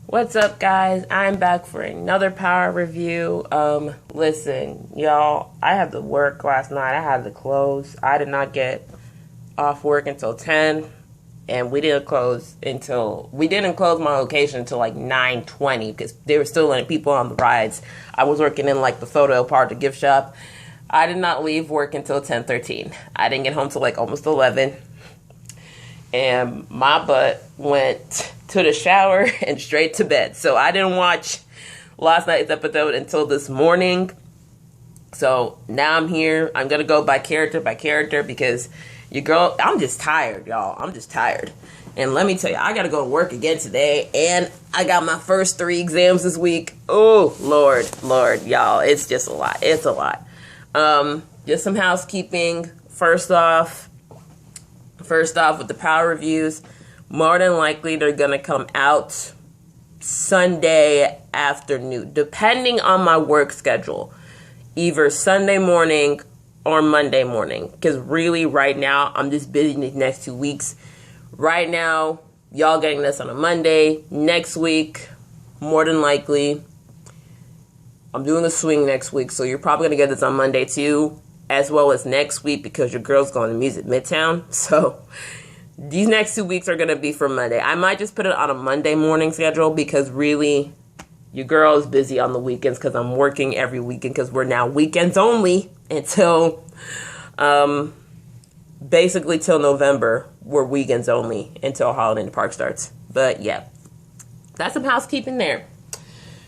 What's up, guys? I'm back for another power review. Listen, y'all, I had to work last night. I had to close. I did not get off work until 10, and we didn't close my location until like 9:20 because they were still letting people on the rides. I was working in like the photo part, the gift shop. I did not leave work until 10:13. I didn't get home till like almost 11. And my butt went to the shower and straight to bed. So I didn't watch last night's episode until this morning. So now I'm here. I'm going to go by character because your girl, I'm just tired, y'all. I'm just tired. And let me tell you, I got to go to work again today. And I got my first 3 exams this week. Oh, Lord, y'all. It's just a lot. It's a lot. Just some housekeeping. First off with the power reviews, more than likely they're going to come out Sunday afternoon, depending on my work schedule, either Sunday morning or Monday morning, because really right now I'm just busy these next 2 weeks. Right now, y'all getting this on a Monday. Next week, more than likely, I'm doing a swing next week, so you're probably going to get this on Monday too, as well as next week because your girl's going to Music Midtown. So these next 2 weeks are going to be for Monday. I might just put it on a Monday morning schedule because really your girl is busy on the weekends because I'm working every weekend because we're now weekends only until basically till November. We're weekends only until Holiday in the Park starts. But yeah, that's some housekeeping there.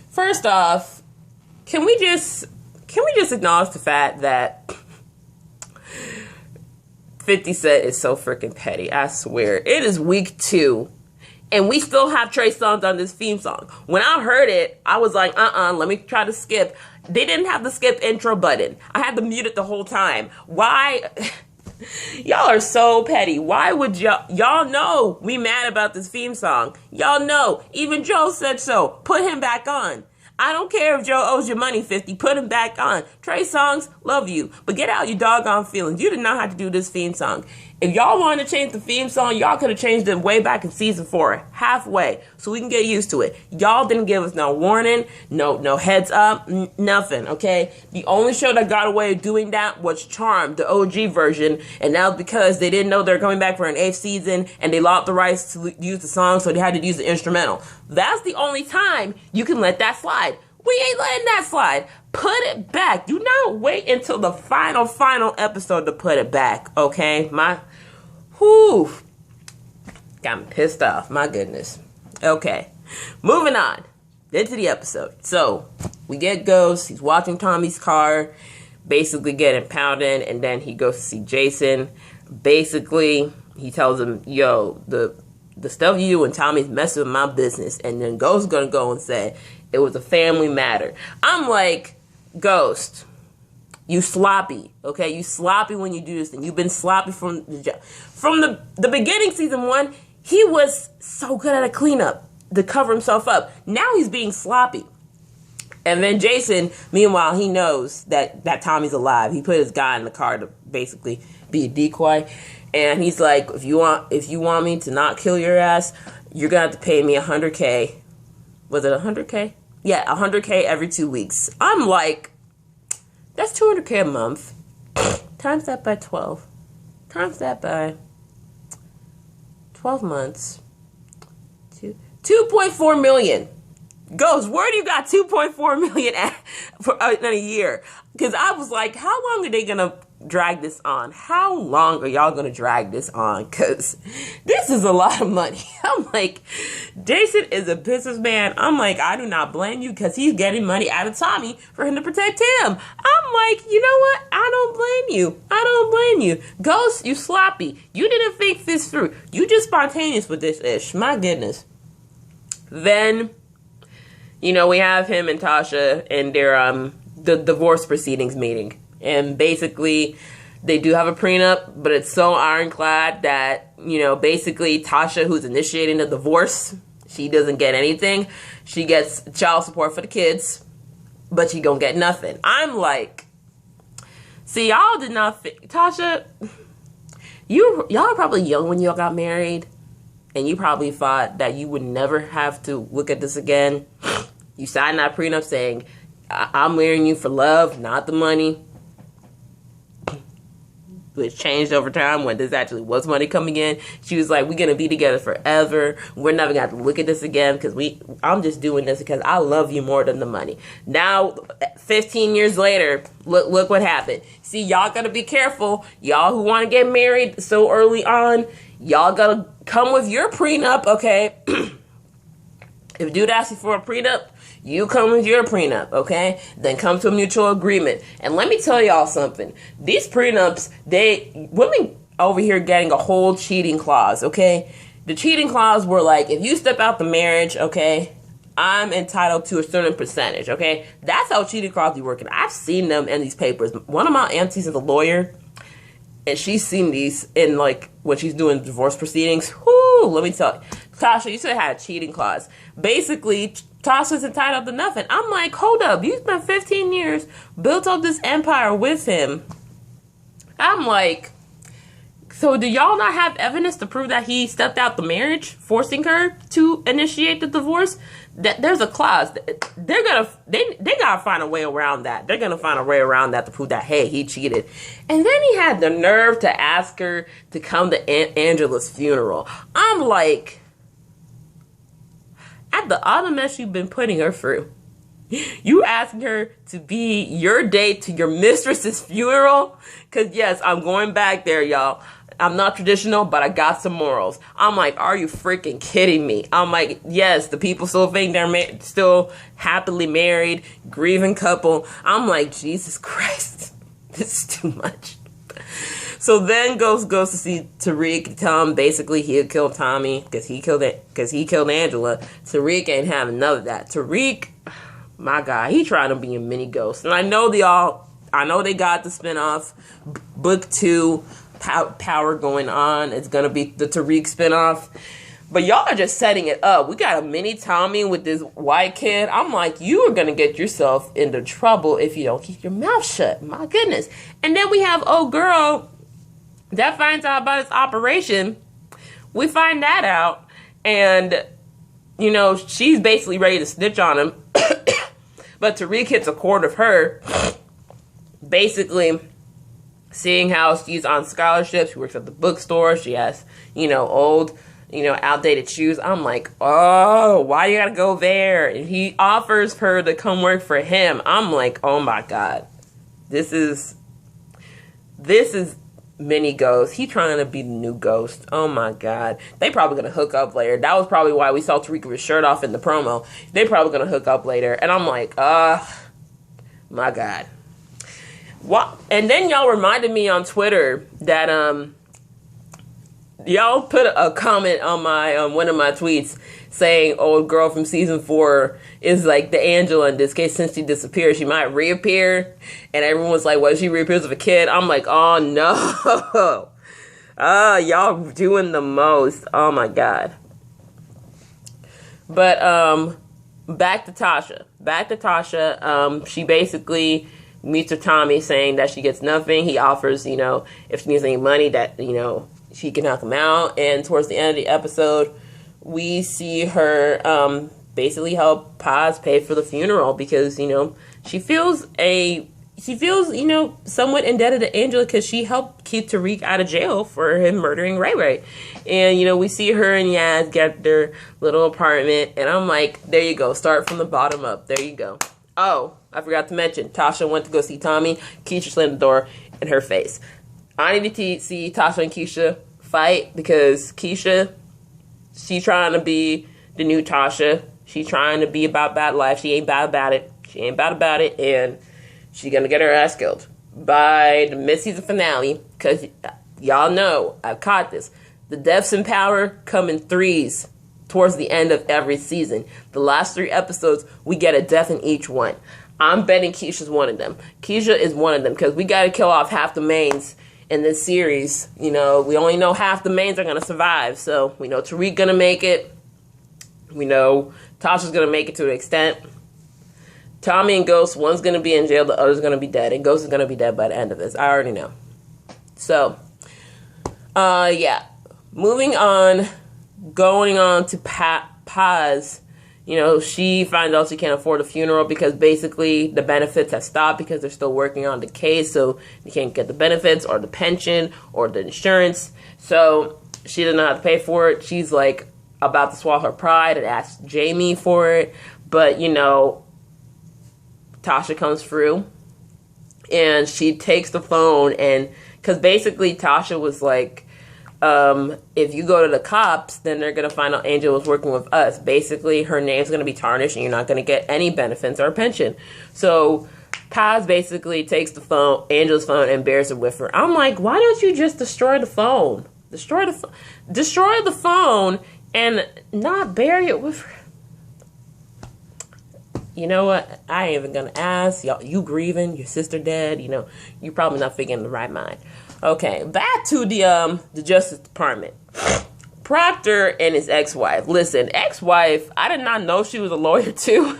First off, can we just acknowledge the fact that 50 Cent is so freaking petty. I swear. It is week 2, and we still have Trey Songz on this theme song. When I heard it, I was like, let me try to skip. They didn't have the skip intro button. I had to mute it the whole time. Why? Y'all are so petty. Why would y'all know we mad about this theme song? Y'all know. Even Joe said so. Put him back on. I don't care if Joe owes you money, 50. Put him back on. Trey Songz, love you. But get out your doggone feelings. You did not have to do this theme song. If y'all wanted to change the theme song, y'all could have changed it way back in season 4. Halfway. So we can get used to it. Y'all didn't give us no warning. No heads up. Nothing, okay? The only show that got away with doing that was Charmed, the OG version. And that was because they didn't know they were coming back for an 8th season. And they lost the rights to use the song, so they had to use the instrumental. That's the only time you can let that slide. We ain't letting that slide. Put it back. Do not wait until the final episode to put it back, okay? Got me pissed off. My goodness. Okay. Moving on. Into the episode. So, we get Ghost. He's watching Tommy's car. Basically getting pounded. And then he goes to see Jason. Basically, he tells him, yo, the stuff you and Tommy's messing with my business. And then Ghost is going to go and say, it was a family matter. I'm like, Ghost, you sloppy, okay? You sloppy when you do this thing. You've been sloppy from the beginning, season 1. He was so good at a cleanup to cover himself up. Now he's being sloppy. And then Jason, meanwhile, he knows that Tommy's alive. He put his guy in the car to basically be a decoy. And he's like, if you want me to not kill your ass, you're going to have to pay me $100K. Was it $100K? Yeah, $100K every 2 weeks. I'm like, that's $200K a month. Times that by 12. Times that by 12 months. 2.4 million. Ghost, where do you got 2.4 million in a year? Because I was like, how long are they going to drag this on? How long are y'all going to drag this on? Because this is a lot of money. I'm like, Jason is a businessman. I'm like, I do not blame you because he's getting money out of Tommy for him to protect him. I'm like, you know what? I don't blame you. Ghost, you sloppy. You didn't think this through. You just spontaneous with this ish. My goodness. Then, we have him and Tasha in their the divorce proceedings meeting. And basically, they do have a prenup, but it's so ironclad that, basically Tasha, who's initiating the divorce, she doesn't get anything. She gets child support for the kids, but she gonna get nothing. I'm like, see, y'all did not Tasha, y'all are probably young when y'all got married. and you probably thought that you would never have to look at this again. You signed that prenup saying, I'm marrying you for love, not the money. Which changed over time when this actually was money coming in. She was like, we're going to be together forever. We're never going to have to look at this again because I'm just doing this because I love you more than the money. Now, 15 years later, look what happened. See, y'all got to be careful. Y'all who want to get married so early on, y'all got to come with your prenup, okay? If dude asks you for a prenup, you come with your prenup, okay? Then come to a mutual agreement. And let me tell y'all something. These prenups, women over here getting a whole cheating clause, okay? The cheating clause were like, if you step out the marriage, okay, I'm entitled to a certain percentage, okay? That's how cheating clause be working. I've seen them in these papers. One of my aunties is a lawyer, and she's seen these in, like, when she's doing divorce proceedings. Whoo, let me tell you. Tasha, you should have had a cheating clause. Basically, Tasha's entitled to nothing. I'm like, hold up. You spent 15 years, built up this empire with him. I'm like, so do y'all not have evidence to prove that he stepped out the marriage, forcing her to initiate the divorce? That there's a clause. They gotta find a way around that. They're gonna find a way around that to prove that, hey, he cheated. And then he had the nerve to ask her to come to Angela's funeral. I'm like, at the autumn mess you've been putting her through, you asking her to be your date to your mistress's funeral? Because yes, I'm going back there, y'all. I'm not traditional, but I got some morals. I'm like, are you freaking kidding me? I'm like, yes, the people still think they're still happily married, grieving couple. I'm like, Jesus Christ, this is too much. So then Ghost goes to see Tariq and tell him basically he'll kill Tommy because he killed Angela. Tariq ain't having none of that. Tariq, my God, he trying to be a mini Ghost. And I know they got the spinoff, book 2, Power going on. It's going to be the Tariq spinoff. But y'all are just setting it up. We got a mini Tommy with this white kid. I'm like, you are going to get yourself into trouble if you don't keep your mouth shut. My goodness. And then we have old girl that finds out about his operation. We find that out. And, you know, she's basically ready to snitch on him. But Tariq hits a chord of her. Basically, seeing how she's on scholarship. She works at the bookstore. She has, old, outdated shoes. I'm like, oh, why you gotta go there? And he offers her to come work for him. I'm like, oh my God. This is mini Ghost. He trying to be the new Ghost. Oh my God. They probably gonna hook up later. That was probably why we saw Tariq with his shirt off in the promo. They probably gonna hook up later. And I'm like, my God. What? And then y'all reminded me on Twitter that y'all put a comment on my one of my tweets saying old girl from season 4 is like the Angela in this case. Since she disappeared, she might reappear. And everyone was like, what if she reappears with a kid? I'm like, oh no. Y'all doing the most. Oh my God. But back to Tasha. She basically meets with Tommy saying that she gets nothing. He offers, if she needs any money that, she can help him out. And towards the end of the episode, we see her basically help Paz pay for the funeral because, she feels somewhat indebted to Angela because she helped keep Tariq out of jail for him murdering Ray Ray. And, we see her and Yaz get their little apartment. And I'm like, there you go. Start from the bottom up. There you go. Oh, I forgot to mention, Tasha went to go see Tommy. Keisha slammed the door in her face. I need to see Tasha and Keisha fight because Keisha, she's trying to be the new Tasha. She's trying to be about bad life. She ain't bad about it. And she's going to get her ass killed by the mid-season finale because y'all know, I've caught this. The deaths in Power come in threes towards the end of every season. The last 3 episodes, we get a death in each one. I'm betting Keisha's one of them. Keisha is one of them because we got to kill off half the mains in this series. We only know half the mains are going to survive. So we know Tariq going to make it. We know Tasha's going to make it to an extent. Tommy and Ghost, one's going to be in jail, the other's going to be dead. And Ghost is going to be dead by the end of this. I already know. So, yeah. Moving on going on to Paz, she finds out she can't afford a funeral because basically the benefits have stopped because they're still working on the case, so you can't get the benefits or the pension or the insurance. So she doesn't know how to pay for it. She's like about to swallow her pride and ask Jamie for it, but Tasha comes through and she takes the phone, and because basically Tasha was like, if you go to the cops, then they're going to find out Angel was working with us. Basically, her name's going to be tarnished and you're not going to get any benefits or pension. So Paz basically takes the phone, Angel's phone, and bears it with her. I'm like, why don't you just destroy the phone? Destroy the phone and not bury it with her. You know what? I ain't even going to ask. Y'all, you grieving, your sister dead, you probably not thinking in the right mind. Okay, back to the Justice Department. Proctor and his ex-wife. Listen, ex-wife, I did not know she was a lawyer too.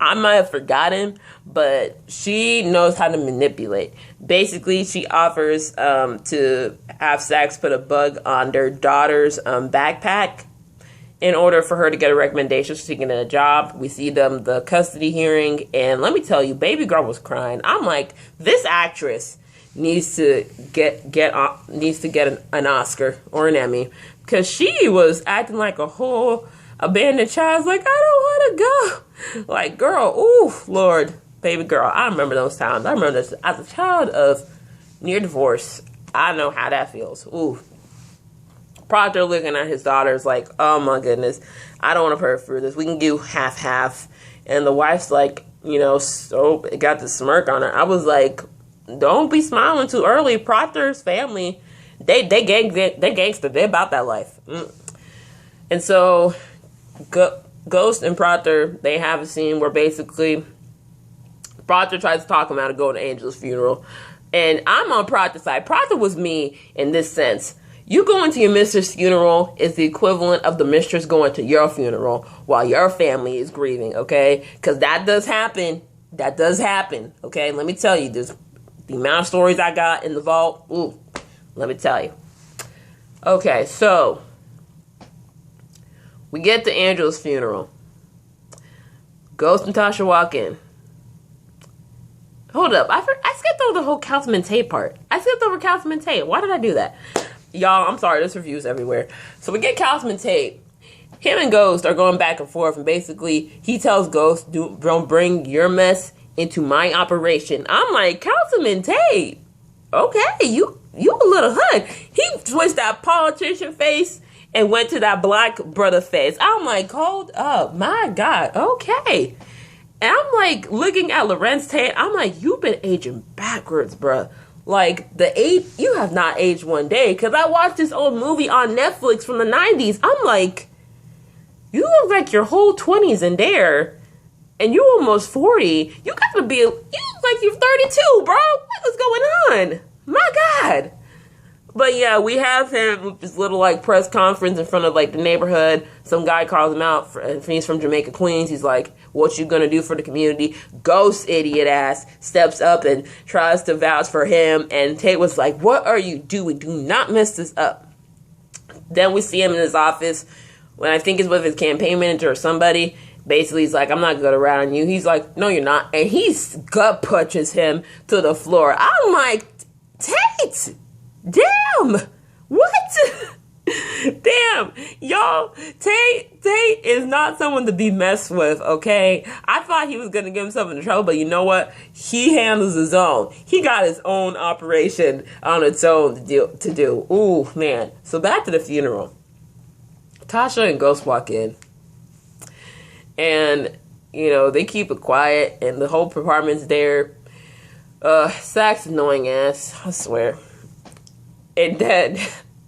I might have forgotten, but she knows how to manipulate. Basically, she offers to have Sachs put a bug on their daughter's backpack in order for her to get a recommendation so she can get a job. We see the custody hearing, and let me tell you, baby girl was crying. I'm like, this actress needs to get an Oscar or an Emmy, because she was acting like a whole abandoned child. Like, I don't want to go. Like, girl, ooh, Lord, baby girl. I remember those times. I remember this as a child of near divorce. I know how that feels. Ooh. Proctor looking at his daughters like, oh my goodness, I don't want to put her through this. We can do half. And the wife's like, so it got the smirk on her. I was like, don't be smiling too early. Proctor's family, they gangster. They're about that life. And so Ghost and Proctor, they have a scene where basically Proctor tries to talk him out of going to Angel's funeral. And I'm on Proctor's side. Proctor was me in this sense. You going to your mistress' funeral is the equivalent of the mistress going to your funeral while your family is grieving, okay? Because that does happen. That does happen, okay? Let me tell you, the amount of stories I got in the vault, ooh, let me tell you. Okay, so we get to Angel's funeral. Ghost and Tasha walk in. Hold up, I skipped over the whole Councilman Tate part. I skipped over Councilman Tate. Why did I do that? Y'all, I'm sorry, there's reviews everywhere. So we get Councilman Tate. Him and Ghost are going back and forth, and basically he tells Ghost, don't bring your mess into my operation. I'm like, Councilman Tate, okay, you a little hood. He switched that politician face and went to that black brother face. I'm like, hold up, my God, okay. And I'm like, looking at Lorenz Tate, I'm like, you've been aging backwards, bruh. Like, you have not aged one day. Because I watched this old movie on Netflix from the 90s. I'm like, you look like your whole 20s in there. And you almost 40. You look like you're 32, bro. What is going on? My God. But yeah, we have him with this little press conference in front of the neighborhood. Some guy calls him out. He's from Jamaica, Queens. He's like, what you gonna do for the community? Ghost idiot ass steps up and tries to vouch for him. And Tate was like, what are you doing? Do not mess this up. Then we see him in his office when I think it's with his campaign manager or somebody. Basically, he's like, I'm not gonna rat on you. He's like, no, you're not. And he gut punches him to the floor. I'm like, Tate! Damn! What? Damn! Y'all, Tate is not someone to be messed with, okay? I thought he was going to get himself into trouble, but you know what? He handles his own. He got his own operation on its own to do. Ooh, man. So back to the funeral. Tasha and Ghost walk in. And, they keep it quiet, and the whole department's there. Sachs annoying ass, I swear. And then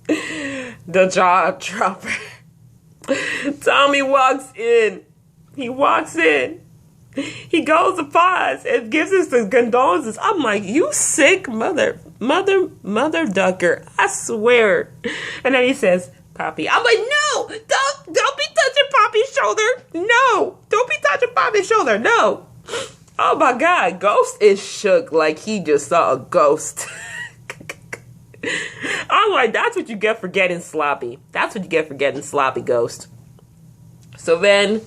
the jaw dropper. Tommy walks in. He walks in. He goes to Paz and gives us the condolences. I'm like, you sick mother ducker. I swear. And then he says, Poppy. I'm like, no, don't be touching Poppy's shoulder. No, don't be touching Poppy's shoulder. No. Oh my God. Ghost is shook like he just saw a ghost. I'm like, that's what you get for getting sloppy. That's what you get for getting sloppy, Ghost. So then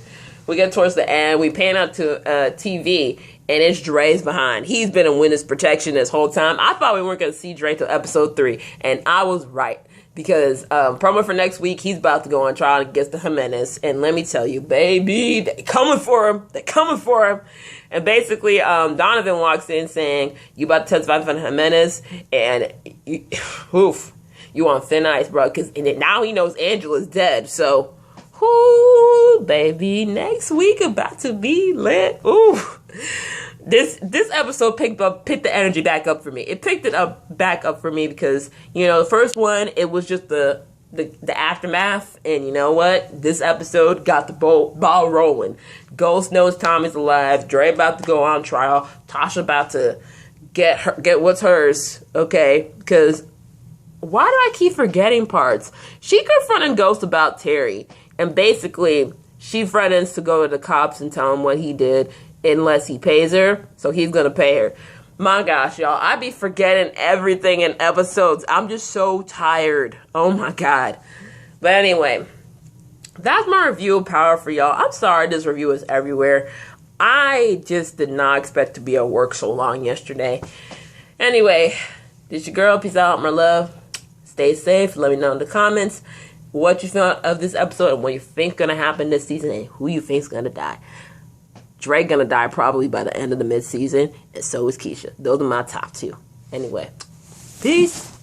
we get towards the end. We pan out to TV, and it's Dre's behind. He's been in witness protection this whole time. I thought we weren't going to see Dre till episode 3, and I was right. Because promo for next week, he's about to go on trial against the Jimenez. And let me tell you, baby, they coming for him. They're coming for him. And basically, Donovan walks in saying, you about to testify for the Jimenez. And, you on thin ice, bro. Because now he knows Angela's dead. So, baby, next week about to be lit. Ooh. This episode picked the energy back up for me. It picked it back up for me because, the first one, it was just the aftermath. And you know what? This episode got the ball rolling. Ghost knows Tommy's alive. Dre about to go on trial. Tasha about to get what's hers. Okay? Because why do I keep forgetting parts? She confronted Ghost about Terry. And basically, she threatens to go to the cops and tell him what he did. Unless he pays her, so he's gonna pay her. My gosh, y'all, I be forgetting everything in episodes. I'm just so tired. Oh my god. But anyway, that's my review of Power for y'all. I'm sorry this review is everywhere. I just did not expect to be at work so long yesterday. Anyway, this your girl. Peace out, my love. Stay safe. Let me know in the comments what you thought of this episode and what you think gonna happen this season and who you think's gonna die. Dre gonna die probably by the end of the mid-season, and so is Keisha. Those are my top 2. Anyway, peace.